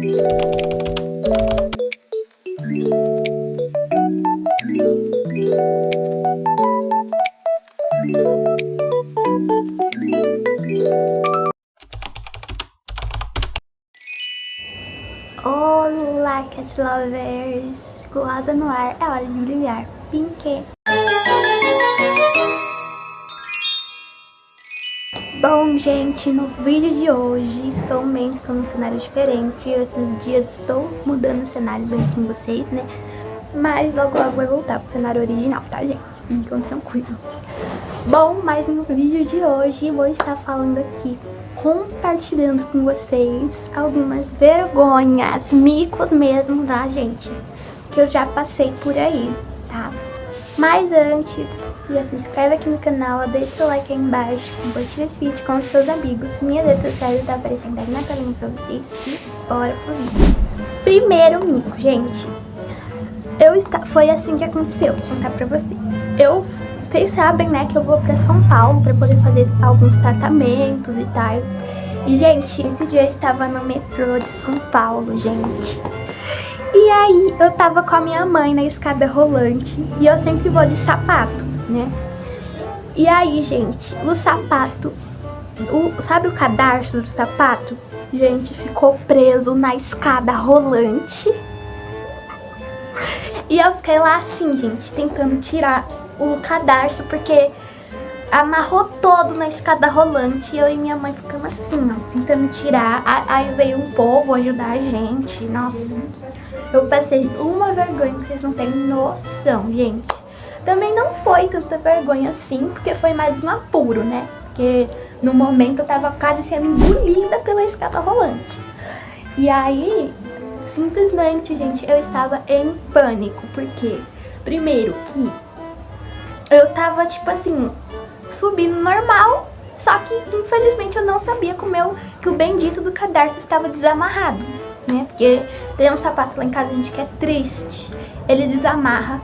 Olá, cat lovers! Gulosa no ar, é hora de brilhar. Pink! Bom, gente, no vídeo de hoje estou num cenário diferente. Esses dias estou mudando cenários aqui com vocês, né? Mas logo vai voltar pro cenário original, tá, gente? Fiquem tranquilos. Bom, mas no vídeo de hoje vou estar falando aqui, compartilhando com vocês algumas vergonhas, micos mesmo, tá, gente? Que eu já passei por aí, tá? Mas antes, já se inscreve aqui no canal, deixa seu like aí embaixo, compartilha esse vídeo com os seus amigos. Minhas redes sociais tá aparecendo aí na telinha pra vocês e bora pro vídeo. Primeiro mico, gente. Foi assim que aconteceu, vou contar pra vocês. Vocês sabem, né, que eu vou pra São Paulo pra poder fazer alguns tratamentos e tal. E, gente, esse dia eu estava no metrô de São Paulo, gente. E aí, eu tava com a minha mãe na escada rolante e eu sempre vou de sapato, né? E aí, gente, o sapato, sabe o cadarço do sapato? Gente, ficou preso na escada rolante. E eu fiquei lá assim, gente, tentando tirar o cadarço, porque amarrou todo na escada rolante. E eu e minha mãe ficamos assim, ó, tentando tirar. Aí veio um povo ajudar a gente. Nossa, eu passei uma vergonha que vocês não têm noção, gente. Também não foi tanta vergonha assim, porque foi mais um apuro, né? Porque no momento eu tava quase sendo engolida pela escada rolante. E aí, simplesmente, gente, eu estava em pânico, porque primeiro que eu tava, tipo assim, subindo normal, só que infelizmente eu não sabia que o bendito do cadarço estava desamarrado, né? Porque tem um sapato lá em casa, gente, que é triste. Ele desamarra,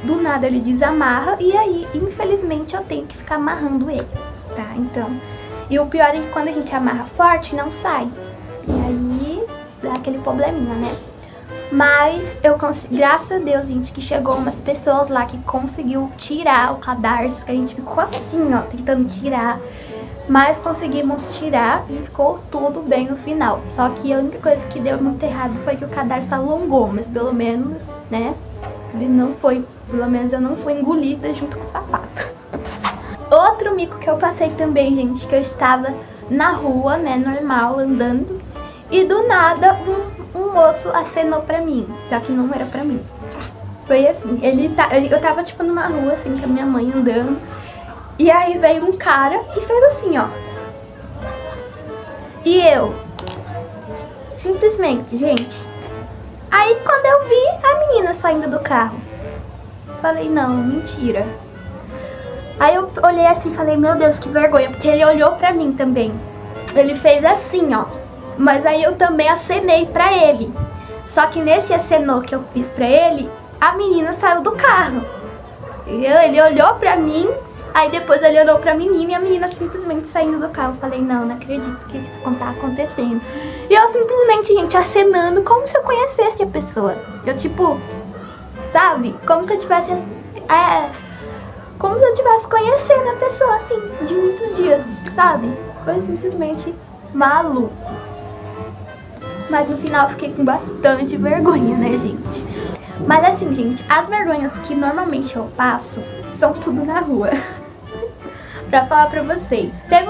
do nada ele desamarra, e aí, infelizmente, eu tenho que ficar amarrando ele, tá? Então, e o pior é que quando a gente amarra forte, não sai. E aí dá aquele probleminha, né? Mas eu consegui, graças a Deus, gente, que chegou umas pessoas lá que conseguiu tirar o cadarço, que a gente ficou assim, ó, tentando tirar. Mas conseguimos tirar e ficou tudo bem no final. Só que a única coisa que deu muito errado foi que o cadarço alongou, mas pelo menos, né, ele não foi, pelo menos eu não fui engolida junto com o sapato. Outro mico que eu passei também, gente, que eu estava na rua, né, normal, andando, e do nada um moço acenou pra mim, só que não era pra mim. Foi assim, eu tava tipo numa rua assim com a minha mãe andando, e aí veio um cara e fez assim, ó. E eu, simplesmente, gente, aí quando eu vi a menina saindo do carro, falei, não, mentira. Aí eu olhei assim e falei, meu Deus, que vergonha, porque ele olhou pra mim também. Ele fez assim, ó. Mas aí eu também acenei pra ele. Só que nesse acenô que eu fiz pra ele, a menina saiu do carro. Ele olhou pra mim, aí depois ele olhou pra menina e a menina simplesmente saindo do carro. Eu falei, não acredito que isso tá acontecendo. E eu simplesmente, gente, acenando como se eu conhecesse a pessoa. Eu tipo, sabe? Como se eu tivesse conhecendo a pessoa, assim, de muitos dias, sabe? Foi simplesmente maluco. Mas no final eu fiquei com bastante vergonha, né, gente? Mas assim, gente, as vergonhas que normalmente eu passo são tudo na rua. Pra falar pra vocês. Teve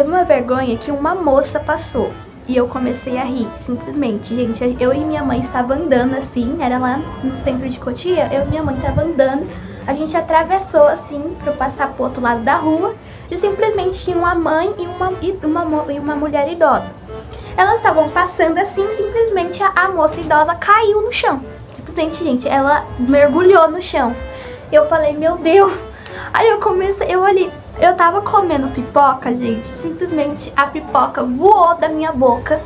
uma vergonha que uma moça passou. E eu comecei a rir, simplesmente. Gente, eu e minha mãe estavam andando assim, era lá no centro de Cotia, eu e minha mãe estavam andando. A gente atravessou assim, pra eu passar pro outro lado da rua. E simplesmente tinha uma mãe e uma mulher idosa. Elas estavam passando assim, simplesmente a moça idosa caiu no chão. Simplesmente, gente, ela mergulhou no chão. Eu falei, meu Deus. Aí eu olhei, eu tava comendo pipoca, gente. Simplesmente a pipoca voou da minha boca,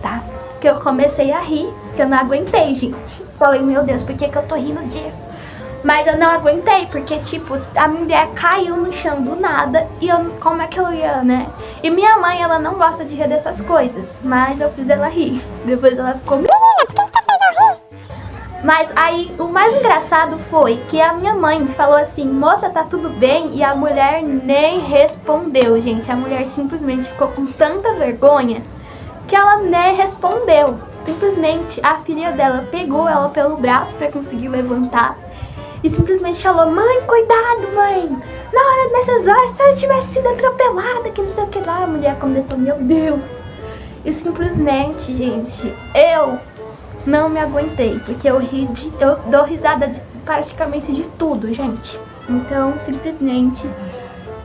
tá? Que eu comecei a rir, que eu não aguentei, gente. Falei, meu Deus, por que eu tô rindo disso? Mas eu não aguentei, porque, tipo, a mulher caiu no chão do nada e eu, como é que eu ia, né? E minha mãe, ela não gosta de rir dessas coisas, mas eu fiz ela rir. Depois ela ficou, menina, por que tu fez eu rir? Mas aí, o mais engraçado foi que a minha mãe falou assim, moça, tá tudo bem? E a mulher nem respondeu, gente. A mulher simplesmente ficou com tanta vergonha que ela nem respondeu. Simplesmente, a filha dela pegou ela pelo braço pra conseguir levantar. E simplesmente falou, mãe, cuidado, mãe. Na hora dessas horas, se ela tivesse sido atropelada, que não sei o que lá. A mulher começou, meu Deus. E simplesmente, gente, eu não me aguentei. Porque eu dou risada de praticamente de tudo, gente. Então, simplesmente,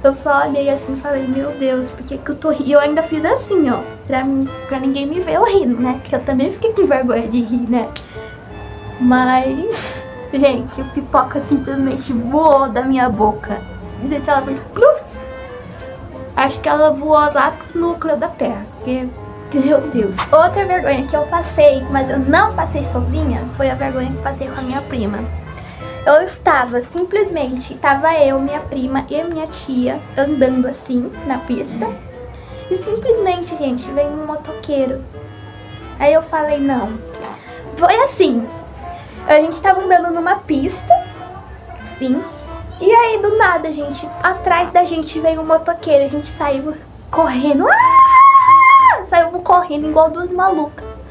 eu só olhei assim e falei, meu Deus, por que que eu tô rindo? E eu ainda fiz assim, ó, pra ninguém me ver eu rindo, né? Porque eu também fiquei com vergonha de rir, né? Mas... gente, o pipoca simplesmente voou da minha boca. Gente, ela fez pluf. Acho que ela voou lá pro núcleo da Terra. Porque, meu Deus. Outra vergonha que eu passei, mas eu não passei sozinha, foi a vergonha que eu passei com a minha prima. Eu estava simplesmente, eu, minha prima e minha tia andando assim na pista. E simplesmente, gente, veio um motoqueiro. Aí eu falei, não. Foi assim. A gente tava andando numa pista, sim, e aí do nada, gente, atrás da gente veio um motoqueiro, a gente saiu correndo, saímos correndo igual duas malucas.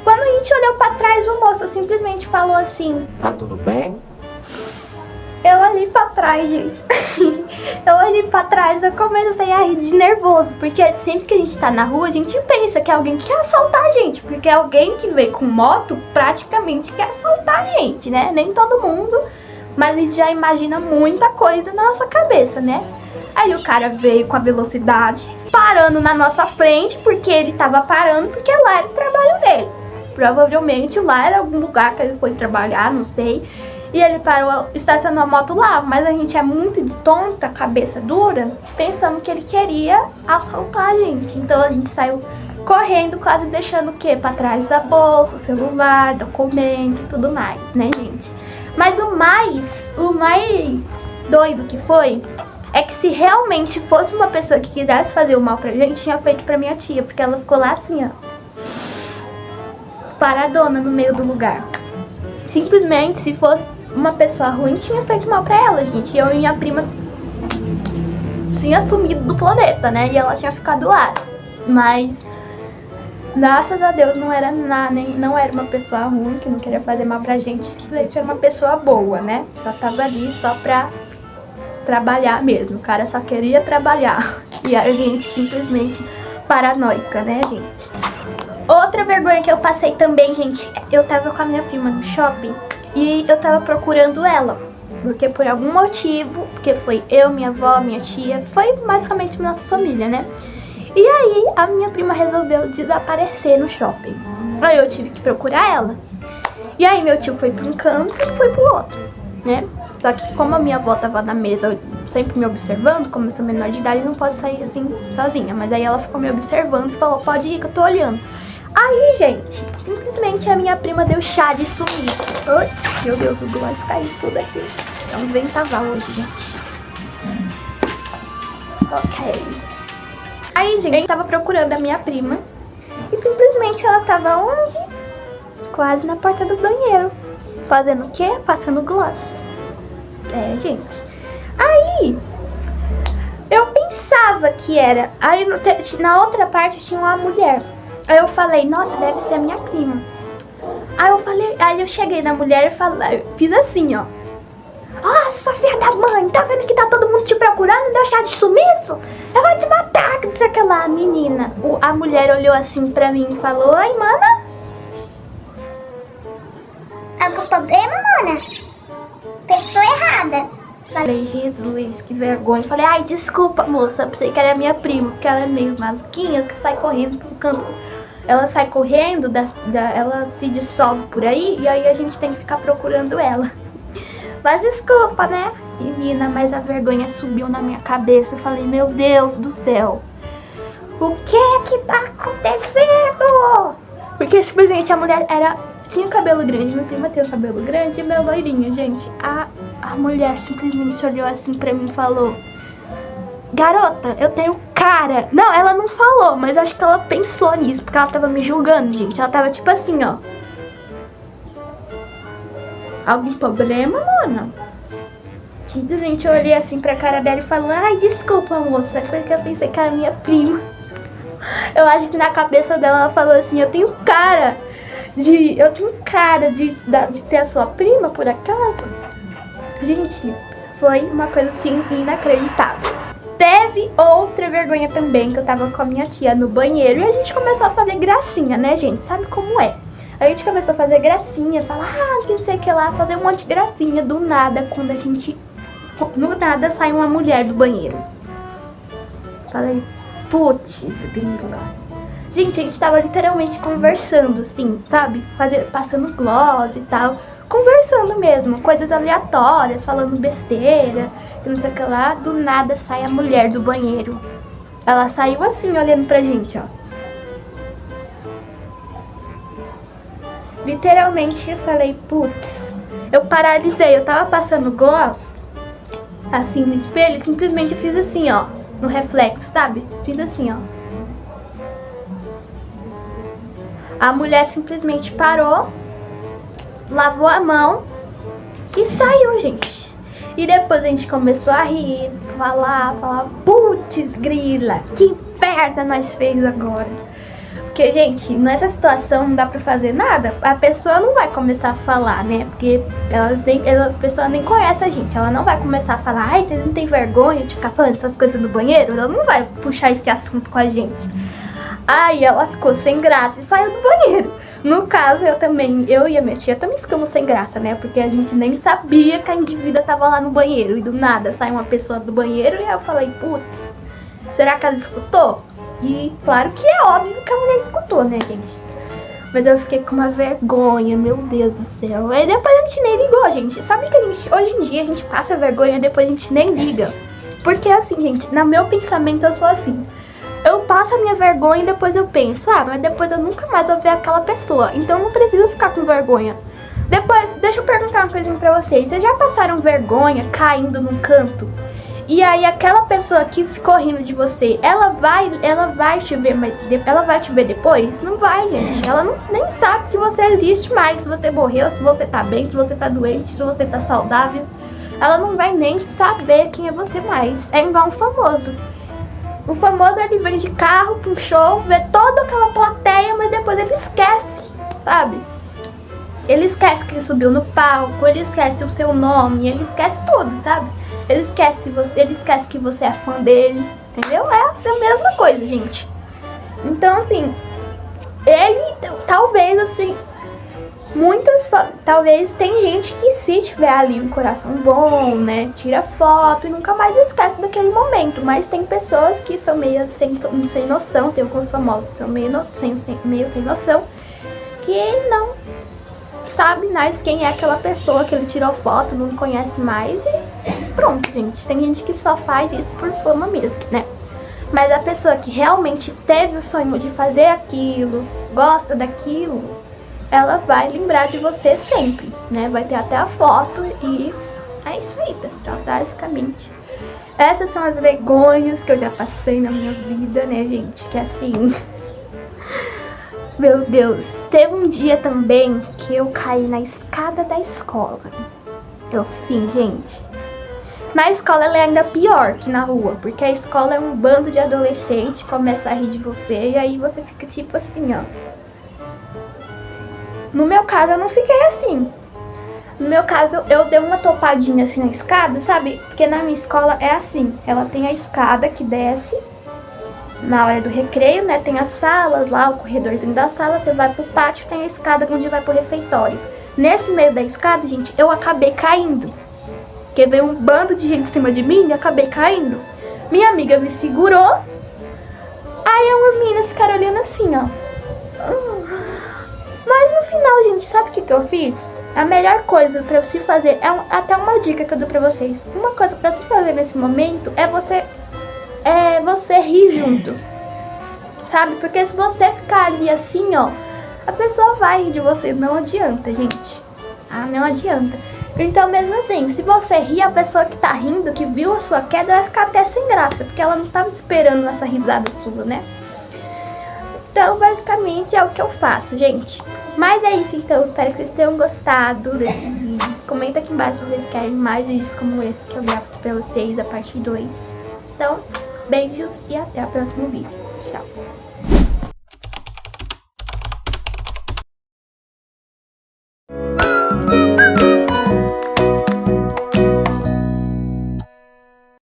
Quando a gente olhou pra trás, o moço simplesmente falou assim, tá tudo bem? Eu olhei pra trás, gente, eu olhei pra trás, eu comecei a rir de nervoso, porque sempre que a gente tá na rua, a gente pensa que é alguém que quer assaltar a gente, porque alguém que veio com moto praticamente quer assaltar a gente, né? Nem todo mundo, mas a gente já imagina muita coisa na nossa cabeça, né? Aí o cara veio com a velocidade, parando na nossa frente, porque ele tava parando, porque lá era o trabalho dele. Provavelmente lá era algum lugar que ele foi trabalhar, não sei. E ele parou, estacionou a moto lá, mas a gente é muito de tonta, cabeça dura, pensando que ele queria assaltar a gente. Então a gente saiu correndo, quase deixando o quê? Pra trás da bolsa, celular, documento e tudo mais, né, gente? Mas o mais doido que foi, é que se realmente fosse uma pessoa que quisesse fazer o mal pra gente, tinha feito pra minha tia, porque ela ficou lá assim, ó, paradona no meio do lugar. Simplesmente, se fosse uma pessoa ruim, tinha feito mal pra ela, gente. Eu e minha prima tinha sumido do planeta, né? E ela tinha ficado lá. Mas, graças a Deus, não era nada, não era uma pessoa ruim que não queria fazer mal pra gente. Simplesmente era uma pessoa boa, né? Só tava ali só pra trabalhar mesmo. O cara só queria trabalhar. E a gente simplesmente paranoica, né, gente? Outra vergonha que eu passei também, gente, eu tava com a minha prima no shopping e eu tava procurando ela, porque por algum motivo, porque foi eu, minha avó, minha tia, foi basicamente nossa família, né? E aí a minha prima resolveu desaparecer no shopping. Aí eu tive que procurar ela. E aí meu tio foi pra um canto e foi pro outro, né? Só que como a minha avó tava na mesa sempre me observando, como eu sou menor de idade, eu não posso sair assim sozinha. Mas aí ela ficou me observando e falou, pode ir que eu tô olhando. Aí, gente, simplesmente a minha prima deu chá de sumiço. Ai, meu Deus, o gloss caiu tudo aqui. É um ventaval hoje, gente. Ok. Aí, gente, eu tava procurando a minha prima. E simplesmente ela tava onde? Quase na porta do banheiro. Fazendo o quê? Passando gloss. É, gente. Aí, eu pensava que era... Aí, na outra parte tinha uma mulher. Aí eu falei, nossa, deve ser a minha prima. Aí eu cheguei na mulher e falei, fiz assim, ó. Nossa, filha da mãe, tá vendo que tá todo mundo te procurando? Deu chá de sumiço? Eu vou te matar, que não sei o que lá, menina. A mulher olhou assim pra mim e falou, oi, mana? Algum problema, mana? Pessoa errada. Falei, Jesus, que vergonha. Falei, ai, desculpa, moça, eu pensei que era minha prima, porque ela é meio maluquinha, que sai correndo pro canto. Ela sai correndo, ela se dissolve por aí, e aí a gente tem que ficar procurando ela. Mas desculpa, né? Menina, mas a vergonha subiu na minha cabeça. Eu falei, meu Deus do céu, o que é que tá acontecendo? Porque simplesmente a mulher tinha cabelo grande, minha prima tem o cabelo grande e meu loirinho, gente. A mulher simplesmente olhou assim pra mim e falou: garota, eu tenho cara. Não, ela não falou, mas acho que ela pensou nisso, porque ela tava me julgando, gente. Ela tava tipo assim, ó. Algum problema, mona? Simplesmente eu olhei assim pra cara dela e falei: ai, desculpa, moça, porque eu pensei que era minha prima. Eu acho que na cabeça dela ela falou assim: eu tenho cara de ser a sua prima, por acaso? Gente, foi uma coisa assim inacreditável. Teve outra vergonha também, que eu tava com a minha tia no banheiro e a gente começou a fazer gracinha, né, gente? Sabe como é? A gente começou a fazer gracinha, falar, não sei o que lá, fazer um monte de gracinha. Do nada, no nada sai uma mulher do banheiro. Falei, putz, grila. Gente, a gente tava literalmente conversando, assim, sabe? Passando gloss e tal. Conversando mesmo, coisas aleatórias, falando besteira, que não sei o que lá. Do nada sai a mulher do banheiro. Ela saiu assim, olhando pra gente, ó. Literalmente eu falei, putz. Eu paralisei, eu tava passando gloss, assim, no espelho, e simplesmente fiz assim, ó. No reflexo, sabe? Fiz assim, ó. A mulher simplesmente parou, lavou a mão e saiu, gente. E depois a gente começou a rir, falar, putz, grila, que merda nós fez agora. Porque, gente, nessa situação não dá pra fazer nada. A pessoa não vai começar a falar, né? Porque a pessoa nem conhece a gente. Ela não vai começar a falar, ai, vocês não tem vergonha de ficar falando essas coisas no banheiro? Ela não vai puxar esse assunto com a gente. Aí ela ficou sem graça e saiu do banheiro. No caso, eu e a minha tia também ficamos sem graça, né? Porque a gente nem sabia que a indivídua tava lá no banheiro. E do nada sai uma pessoa do banheiro e aí eu falei, putz, será que ela escutou? E claro que é óbvio que a mulher escutou, né, gente? Mas eu fiquei com uma vergonha, meu Deus do céu. Aí depois a gente nem ligou, gente. Sabe que hoje em dia a gente passa vergonha e depois a gente nem liga. Porque assim, gente, no meu pensamento eu sou assim. Eu passo a minha vergonha e depois eu penso, mas depois eu nunca mais vou ver aquela pessoa. Então eu não preciso ficar com vergonha. Depois, deixa eu perguntar uma coisinha pra vocês. Vocês já passaram vergonha caindo num canto? E aí aquela pessoa que ficou rindo de você, ela vai te ver, mas ela vai te ver depois? Não vai, gente. Ela nem sabe que você existe mais. Se você morreu, se você tá bem, se você tá doente, se você tá saudável. Ela não vai nem saber quem é você mais. É igual um famoso. O famoso, ele vem de carro pra um show, vê toda aquela plateia, mas depois ele esquece, sabe? Ele esquece que ele subiu no palco, ele esquece o seu nome, ele esquece tudo, sabe? Ele esquece que você é fã dele, entendeu? É a mesma coisa, gente. Então, assim, ele, talvez, assim, talvez tem gente que se tiver ali um coração bom, né, tira foto e nunca mais esquece daquele momento. Mas tem pessoas que são meio sem noção, tem alguns famosos que são meio sem noção, que não sabe mais quem é aquela pessoa que ele tirou foto, não conhece mais e pronto, gente. Tem gente que só faz isso por fama mesmo, né? Mas a pessoa que realmente teve o sonho de fazer aquilo, gosta daquilo, ela vai lembrar de você sempre, né? Vai ter até a foto e é isso aí, pessoal, basicamente. Essas são as vergonhas que eu já passei na minha vida, né, gente? Que assim... Meu Deus, teve um dia também que eu caí na escada da escola. Sim, gente. Na escola ela é ainda pior que na rua, porque a escola é um bando de adolescente, começa a rir de você e aí você fica tipo assim, ó. No meu caso eu não fiquei assim. No meu caso eu dei uma topadinha assim na escada, sabe? Porque na minha escola é assim, ela tem a escada que desce na hora do recreio, né, tem as salas lá, o corredorzinho da sala, você vai pro pátio, tem a escada onde vai pro refeitório. Nesse meio da escada, gente, eu acabei caindo. Porque veio um bando de gente em cima de mim e acabei caindo. Minha amiga me segurou, aí umas meninas ficaram olhando assim, ó. Mas no final, gente, sabe o que eu fiz? A melhor coisa pra se fazer, até uma dica que eu dou pra vocês. Uma coisa pra se fazer nesse momento é você rir junto, sabe? Porque se você ficar ali assim, ó, a pessoa vai rir de você. Não adianta, gente. Não adianta. Então, mesmo assim, se você rir, a pessoa que tá rindo, que viu a sua queda, vai ficar até sem graça, porque ela não tava esperando essa risada sua, né? Então, basicamente, é o que eu faço, gente. Mas é isso, então. Espero que vocês tenham gostado desse vídeo. Comenta aqui embaixo se vocês querem mais vídeos como esse que eu gravo aqui pra vocês, a parte 2. Então, beijos e até o próximo vídeo. Tchau.